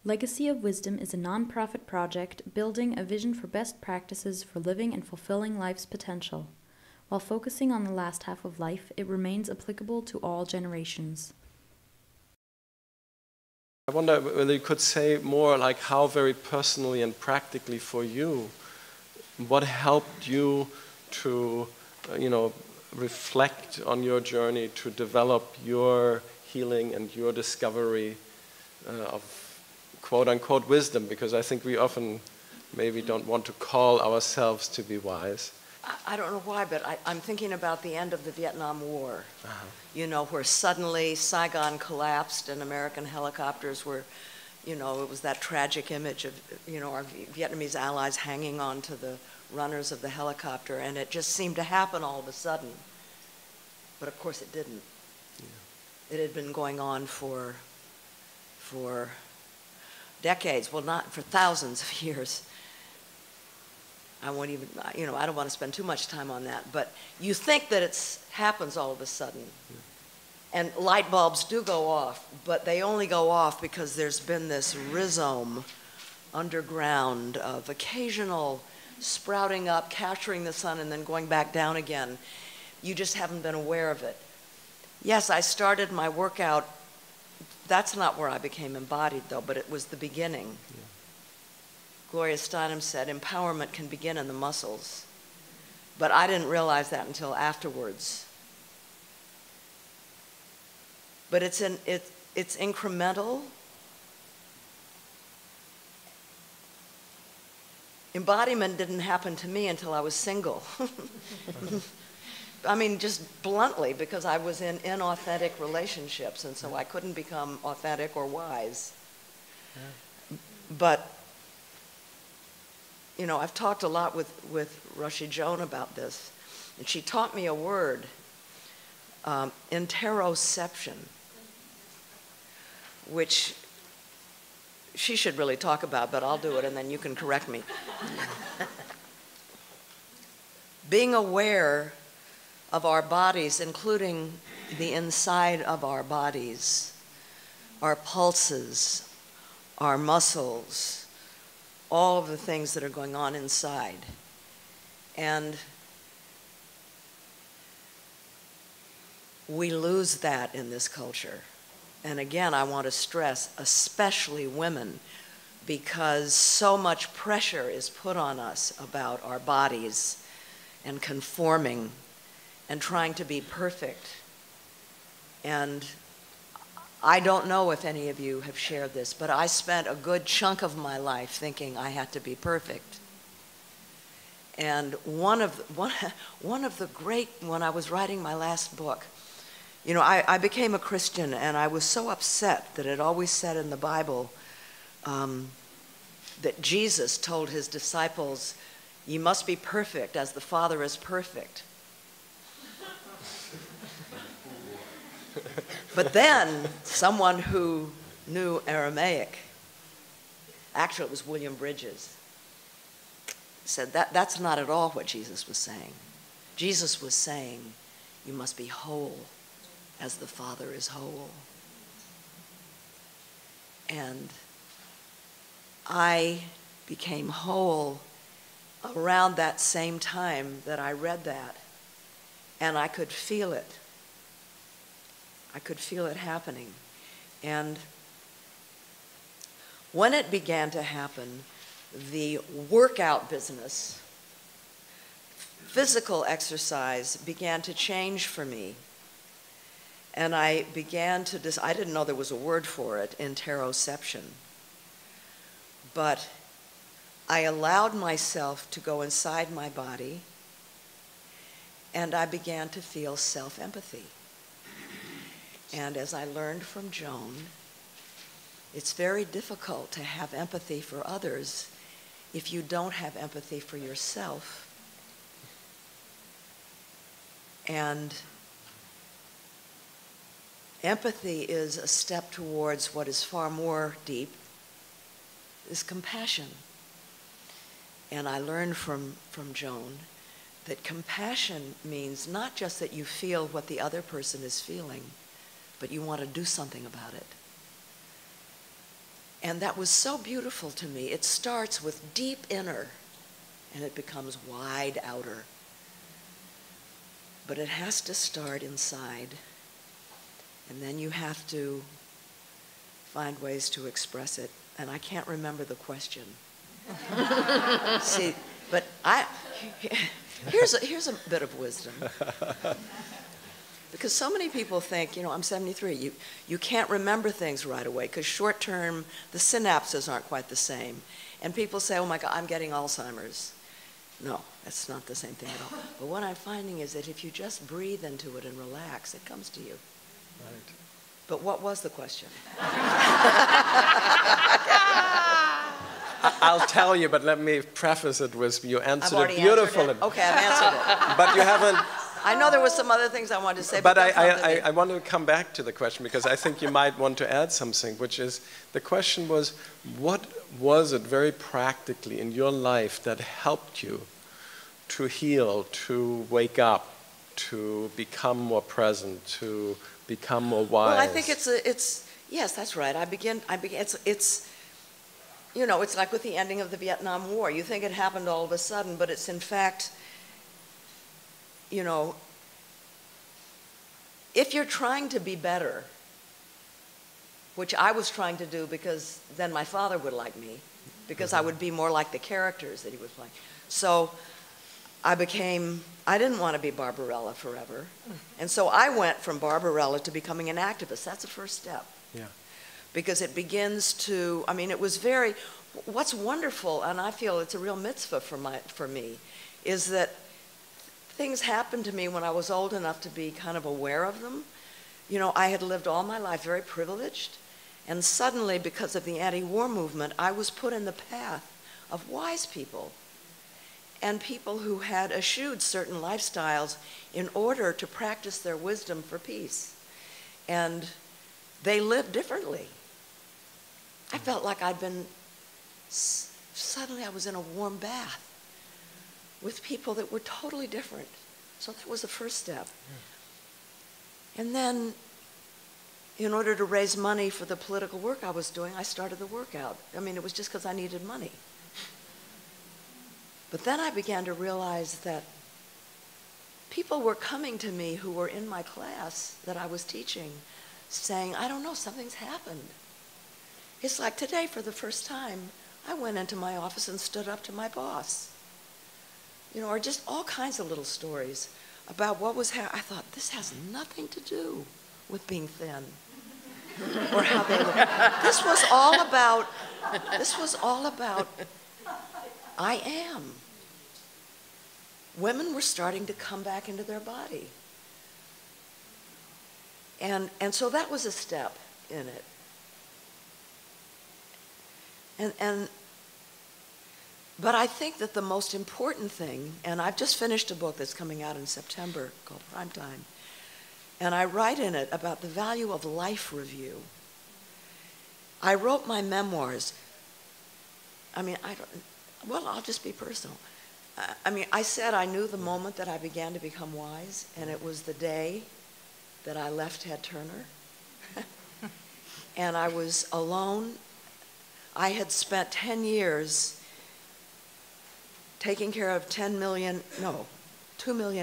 Legacy of Wisdom is a nonprofit project building a vision for best practices for living and fulfilling life's potential. While focusing on the last half of life, it remains applicable to all generations. I wonder whether you could say more like how very personally and practically for you, what helped you to, reflect on your journey to develop your healing and your discovery of quote-unquote wisdom, because I think we often maybe don't want to call ourselves to be wise. I don't know why, but I'm thinking about the end of the Vietnam War, Uh-huh. Where suddenly Saigon collapsed and American helicopters were, it was that tragic image of, our Vietnamese allies hanging on to the runners of the helicopter, and it just seemed to happen all of a sudden. But of course it didn't. Yeah. It had been going on for decades, well, not for thousands of years. I won't even, I don't want to spend too much time on that, but you think that it happens all of a sudden. Yeah. And light bulbs do go off, but they only go off because there's been this rhizome underground of occasional sprouting up, capturing the sun, and then going back down again. You just haven't been aware of it. Yes, I started my workout. That's not where I became embodied, though, but it was the beginning. Yeah. Gloria Steinem said, empowerment can begin in the muscles. But I didn't realize that until afterwards. But it's incremental. Embodiment didn't happen to me until I was single. I mean, just bluntly, because I was in inauthentic relationships, and so I couldn't become authentic or wise. Yeah. But, I've talked a lot with Roshi Joan about this, and she taught me a word, interoception, which she should really talk about, but I'll do it and then you can correct me. Being aware of our bodies, including the inside of our bodies, our pulses, our muscles, all of the things that are going on inside. And we lose that in this culture. And again, I want to stress, especially women, because so much pressure is put on us about our bodies and conforming and trying to be perfect. And I don't know if any of you have shared this, but I spent a good chunk of my life thinking I had to be perfect. And one of the great, when I was writing my last book, I became a Christian, and I was so upset that it always said in the Bible that Jesus told his disciples, "You must be perfect as the Father is perfect." But then someone who knew Aramaic, actually it was William Bridges, said that's not at all what Jesus was saying. Jesus was saying, you must be whole as the Father is whole. And I became whole around that same time that I read that, and I could feel it. I could feel it happening. And when it began to happen, the workout business, physical exercise, began to change for me. And I began to, I didn't know there was a word for it, interoception. But I allowed myself to go inside my body, and I began to feel self-empathy. And as I learned from Joan, it's very difficult to have empathy for others if you don't have empathy for yourself. And empathy is a step towards what is far more deep, is compassion. And I learned from Joan that compassion means not just that you feel what the other person is feeling, but you want to do something about it. And that was so beautiful to me. It starts with deep inner, and it becomes wide outer. But it has to start inside. And then you have to find ways to express it. And I can't remember the question. See, but here's a bit of wisdom. Because so many people think, you know, I'm 73, you can't remember things right away because short term, the synapses aren't quite the same. And people say, oh my God, I'm getting Alzheimer's. No, that's not the same thing at all. But what I'm finding is that if you just breathe into it and relax, it comes to you. Right. But what was the question? I'll tell you, but let me preface it with you answered it Answered beautifully. it. Okay, I've answered it. But you haven't. I know there were some other things I wanted to say, But that's not the thing. I want to come back to the question because I think you might want to add something, which is the question was, what was it very practically in your life that helped you to heal, to wake up, to become more present, to become more wise? Well, I think it's yes, that's right. It's you know, it's like with the ending of the Vietnam War. You think it happened all of a sudden, but it's in fact, you know, if you're trying to be better, which I was trying to do because then my father would like me, because I would be more like the characters that he was playing. So I didn't want to be Barbarella forever. And so I went from Barbarella to becoming an activist. That's the first step. Yeah. Because it begins to, I mean, it was what's wonderful, and I feel it's a real mitzvah for me, is that things happened to me when I was old enough to be kind of aware of them. You know, I had lived all my life very privileged, and suddenly, because of the anti-war movement, I was put in the path of wise people and people who had eschewed certain lifestyles in order to practice their wisdom for peace. And they lived differently. I felt like suddenly I was in a warm bath with people that were totally different. So that was the first step. Yeah. And then, in order to raise money for the political work I was doing, I started the workout. I mean, it was just because I needed money. But then I began to realize that people were coming to me who were in my class that I was teaching, saying, I don't know, something's happened. It's like today, for the first time, I went into my office and stood up to my boss. You know, or just all kinds of little stories about what was happening. I thought, this has nothing to do with being thin or how they look. This was all about, I am. Women were starting to come back into their body. And so that was a step in it. But I think that the most important thing, and I've just finished a book that's coming out in September called Primetime, and I write in it about the value of life review. I wrote my memoirs. I mean, I'll just be personal. I mean, I said I knew the moment that I began to become wise, and it was the day that I left Ted Turner. And I was alone. I had spent 10 years taking care of 2 million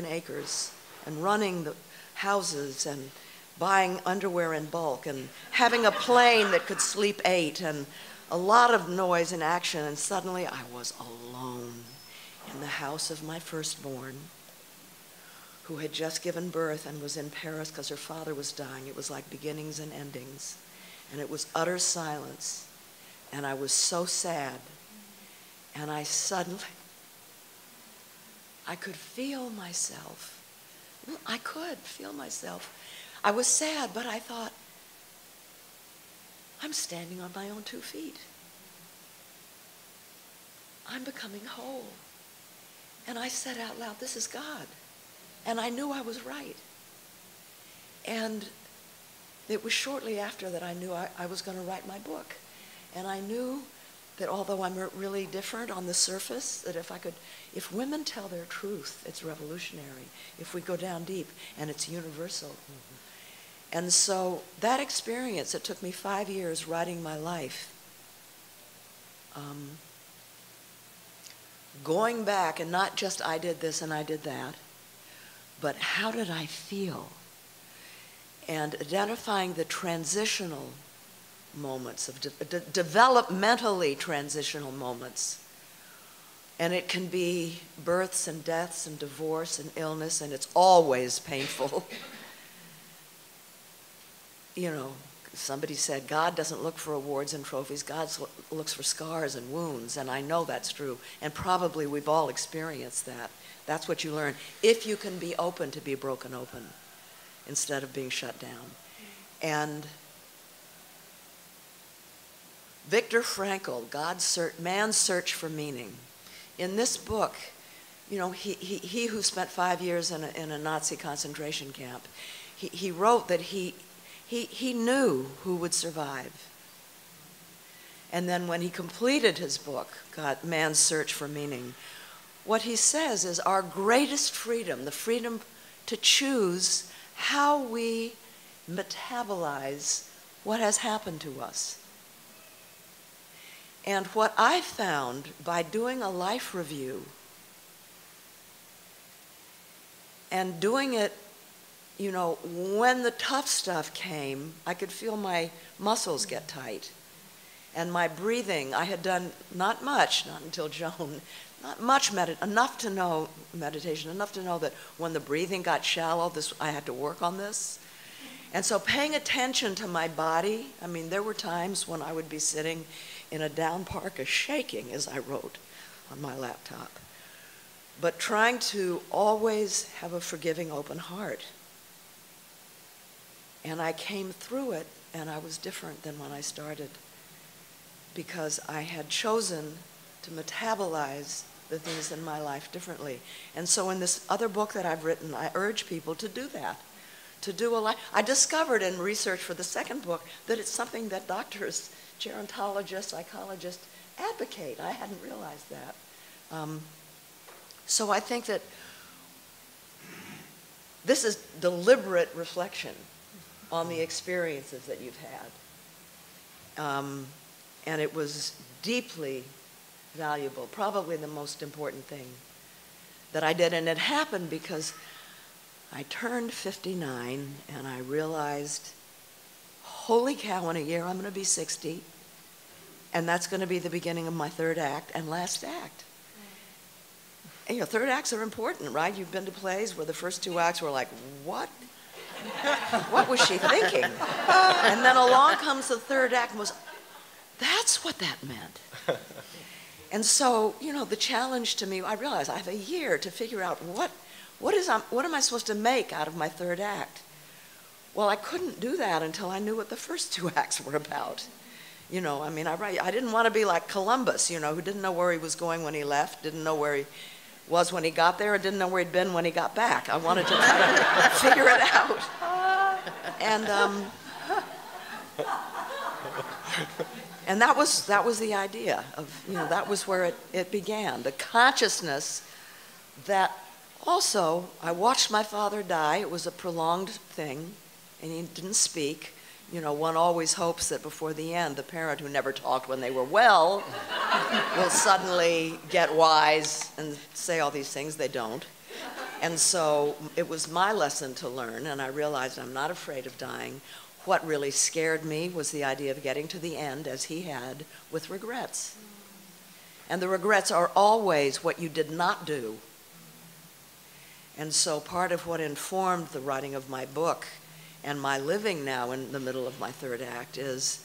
acres and running the houses and buying underwear in bulk and having a plane that could sleep 8 and a lot of noise and action. And suddenly I was alone in the house of my firstborn, who had just given birth and was in Paris because her father was dying. It was like beginnings and endings. And it was utter silence. And I was so sad. And I could feel myself. I could feel myself. I was sad, but I thought, I'm standing on my own 2 feet. I'm becoming whole. And I said out loud, this is God. And I knew I was right. And it was shortly after that I knew I was going to write my book. And I knew that although I'm really different on the surface, that if women tell their truth, it's revolutionary. If we go down deep, and it's universal. Mm-hmm. And so that experience, it took me 5 years writing my life. going back and not just I did this and I did that, but how did I feel? And identifying the transitional moments, of developmentally transitional moments. And it can be births and deaths and divorce and illness, and it's always painful. You know, somebody said, God doesn't look for awards and trophies, God looks for scars and wounds, and I know that's true, and probably we've all experienced that. That's what you learn, if you can be open to be broken open instead of being shut down. And Viktor Frankl, Man's Search for Meaning. In this book, you know, he who spent 5 years in a Nazi concentration camp, he wrote that he knew who would survive. And then when he completed his book, Man's Search for Meaning, what he says is our greatest freedom, the freedom to choose how we metabolize what has happened to us. And what I found by doing a life review and doing it, you know, when the tough stuff came, I could feel my muscles get tight. And my breathing, I had done not much, not until Joan, not much enough to know meditation, enough to know that when the breathing got shallow, I had to work on this. And so paying attention to my body, I mean, there were times when I would be sitting in a down parka shaking as I wrote on my laptop. But trying to always have a forgiving, open heart. And I came through it, and I was different than when I started, because I had chosen to metabolize the things in my life differently. And so in this other book that I've written, I urge people to do that, to do a life. I discovered in research for the second book that it's something that doctors, gerontologists, psychologists advocate. I hadn't realized that. So I think that this is deliberate reflection on the experiences that you've had. And it was deeply valuable, probably the most important thing that I did. And it happened because I turned 59 and I realized, holy cow, in a year I'm going to be 60. And that's going to be the beginning of my third act and last act. And, you know, third acts are important, right? You've been to plays where the first two acts were like, what? What was she thinking? And then along comes the third act and that's what that meant. And so, you know, the challenge to me, I realized I have a year to figure out what am I supposed to make out of my third act? Well, I couldn't do that until I knew what the first two acts were about. You know, I mean, I didn't want to be like Columbus, you know, who didn't know where he was going when he left, didn't know where he was when he got there, and didn't know where he'd been when he got back. I wanted to try to figure it out. And that was the idea of, you know, that was where it began. The consciousness that also, I watched my father die. It was a prolonged thing, and he didn't speak. You know, one always hopes that before the end, the parent who never talked when they were well will suddenly get wise and say all these things. They don't. And so it was my lesson to learn, and I realized I'm not afraid of dying. What really scared me was the idea of getting to the end, as he had, with regrets. And the regrets are always what you did not do. And so part of what informed the writing of my book and my living now in the middle of my third act is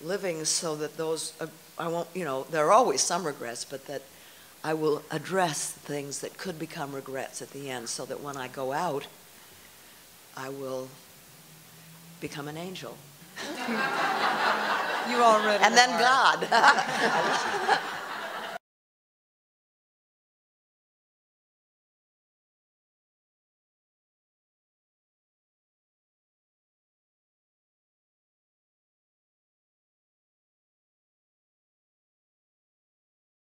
living so that those, I won't, you know, there are always some regrets, but that I will address things that could become regrets at the end, so that when I go out, I will become an angel. You already And then are. God.